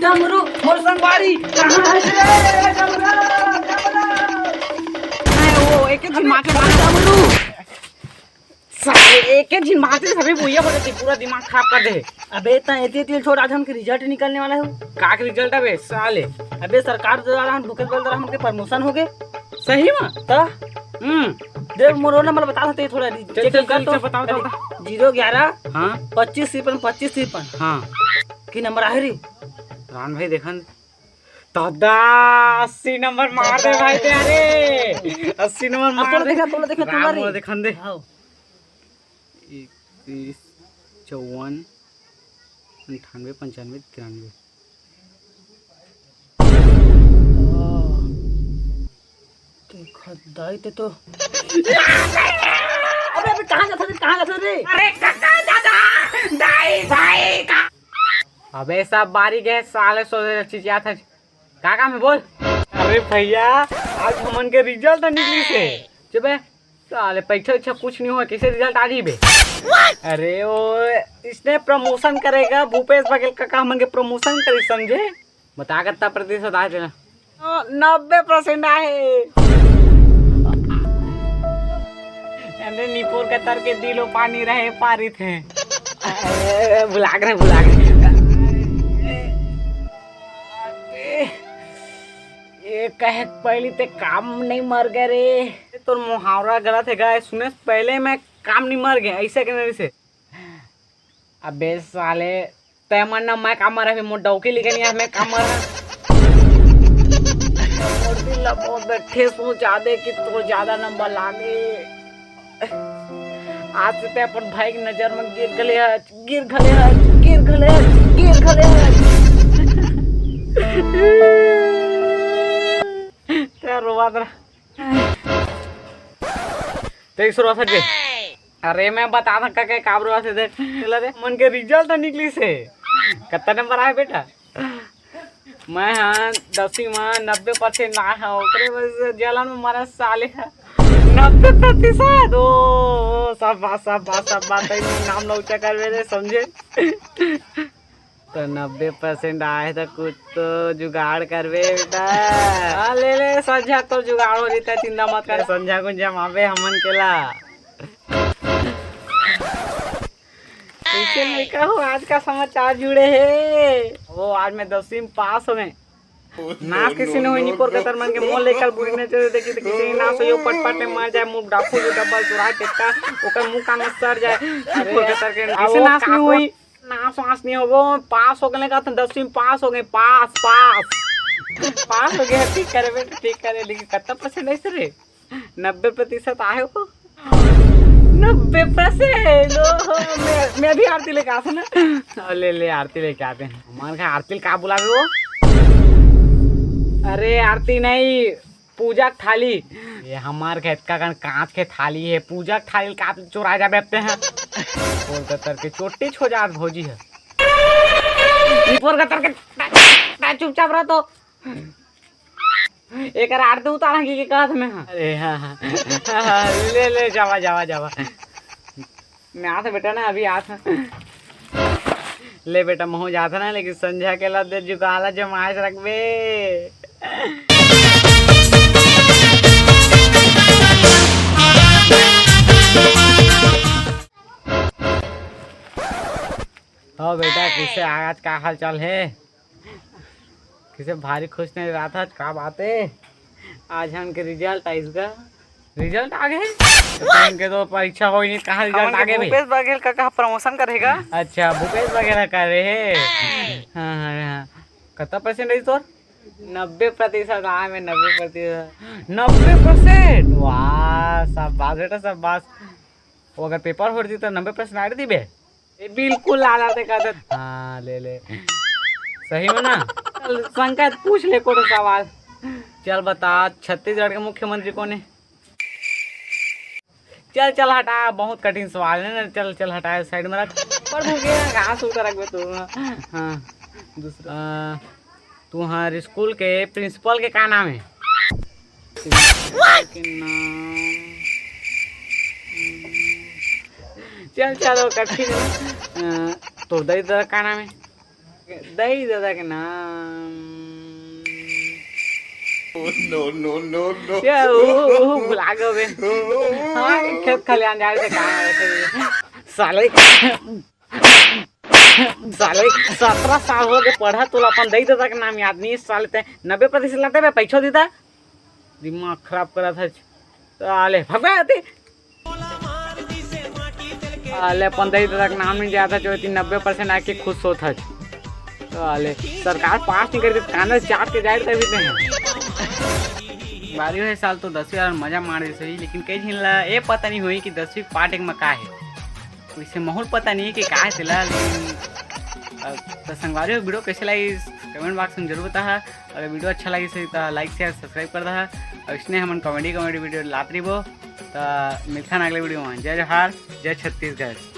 डमरू मोर संगवारी कहां है रे डमरू वो एक एक दिन मार के डमरू साले एक एक दिन मारते सभी भैया बोले पूरा दिमाग खराब कर दे। अबे इतना एती छोड़ आज हमके रिजल्ट निकलने वाला है। का रिजल्ट अबे साले अबे सरकार द्वारा हम भूखे बोल रहा हमके प्रमोशन हो गए सही में ता देख मोर नंबर बता सकते थोड़ा चेक कर तो बताओ तो 011 हां 2553 हां की नंबर आहे रे रान भाई देखन दादा 80 नंबर मार दे भाई तेरे 80 नंबर मार दे देखा तुम्हारी देखन दे 31 54 98 95 93 दाई ते तो अबे कहां जाता रे अरे काका दादा दाई भाई का अबे सब बारी गए साले सोचे चीज याद है काका में बोल। अरे भैया आज हमन के रिजल्ट निकली से चबे साले परीक्षा कुछ नहीं हुआ कैसे रिजल्ट आ गई बे। अरे वो इसने प्रमोशन करेगा भूपेश बघेल काका हमन के प्रमोशन करी समझे बता कितना प्रतिशत आए थे 90% आए। निपोर के तर के दिलो पानी रहे पारी थे बुला ये कहे पहली ते काम नहीं मर गए रे तो मुहावरा गलत है गाय सुने पहले मैं काम नहीं मर गया ऐसे कहने से। अबे साले तय मरना मैं काम मर मोर डौकी लिखे नहीं मैं काम मर बहुत ठेस पहुंचा दे कि तो ज्यादा नंबर लागे आज से अपन भाई की नजर में गिर गले रोवा देख शुरुआत से अरे मैं बता था के काबरुआ से देख रे मन के रिजल्ट निकली से कितना नंबर आए बेटा मैं हाँ 10वीं में 90% ना है ओकरे वजह से जलन में मारा साले है 90% ओ सब बात नाम नौचा कर मेरे समझे तो 90% आए तो कुछ तो जुगाड़ करवे बेटा ले संझा तो जुगाड़ हो रही चिंता मत कर संझा को जमावे हमन केला कैसे नहीं कहो आज का समाचार जुड़े है वो आज मैं 10वीं में पास हो गए ना किसी ने नहीं पर कतर मन के मोल लेकर बुड़ने चले देखी तो किसी ना सो यो पट में मर जाए मुंह डाकू जो डबल चुरा टेक्का ओकर मुंह का में सड़ जाए पर कतर के किसी नाश नहीं हुई ना सांस नहीं होगो पास हो गए का 10वीं में पास हो गए पास हो गए ठीक करे बेटा ठीक करे लेकिन कितना परसेंट है रे 90% आए हो 90% मैं भी आरती लेके आता ना ले आरती लेके आते हैं हमारे का आरती का बुला वो अरे आरती नहीं पूजा थाली ये हमारे खेत का कांच के थाली है पूजा थाली का चुरा जा बैठते हैं कोलकाता के चोटी छोजा भौजी है कोलकाता के चुपचाप रह तो एक आरती उतारा की कहत में अरे हाँ ले जावा मैं आता बेटा ना अभी आता ले बेटा महू जाता ना लेकिन संध्या के लद जुगाला जमाइश रखबे हाँ बेटा किसे आज का हाल चाल है किसे भारी खुश नहीं रहा था क्या बात है आज हमके रिजल्ट आई इसका रिजल्ट आ गए इनके तो परीक्षा हो ही नहीं कहाँ रिजल्ट आ गए भूपेश बघेल का कहा प्रमोशन करेगा अच्छा भूपेश बघेल कर रहे हैं हाँ कितना परसेंट है तोर 90% आए में 90% वाह सब बात बेटा सब बात वो अगर पेपर हो रही तो 90% आ रही बे बिल्कुल आ जाते कहते हाँ ले सही में ना संकेत पूछ ले कोई सवाल चल बता छत्तीसगढ़ के मुख्यमंत्री कौन है चल हटा बहुत कठिन सवाल है ना चल हटा साइड में रख पर घास उतर रख तू हाँ दूसरा तुम्हारे स्कूल के प्रिंसिपल के क्या नाम है चल कठिन तो दरिद्र का नाम है दही दादा के नाम नो क्या बुला गए बे। हाँ खेत खलियान जा रहे थे कहाँ साले साले 17 साल हो गए पढ़ा तो अपन दही दादा के नाम याद नहीं साले ते 90% लाते बे पैसा देता दिमाग खराब करा था साले भगवा आते साले अपन दही दादा के नाम नहीं जाता जो 90% आके खुश होता साले सरकार पास नहीं करती कानर चाट के जाए तभी बारी है साल तो 10वीं और मजा मारे सही लेकिन कई झिला ये पता नहीं हुई कि 10वीं पार्ट एक में का है वैसे माहौल पता नहीं है कि का है लेकिन तो संगवारी वीडियो कैसे लगी कमेंट बॉक्स में जरूर बता। अगर वीडियो अच्छा लगी सही तो लाइक शेयर सब्सक्राइब कर दहा और इसने हम कॉमेडी वीडियो लात रही वो तो मिलता अगले वीडियो में। जय जोहार जय छत्तीसगढ़।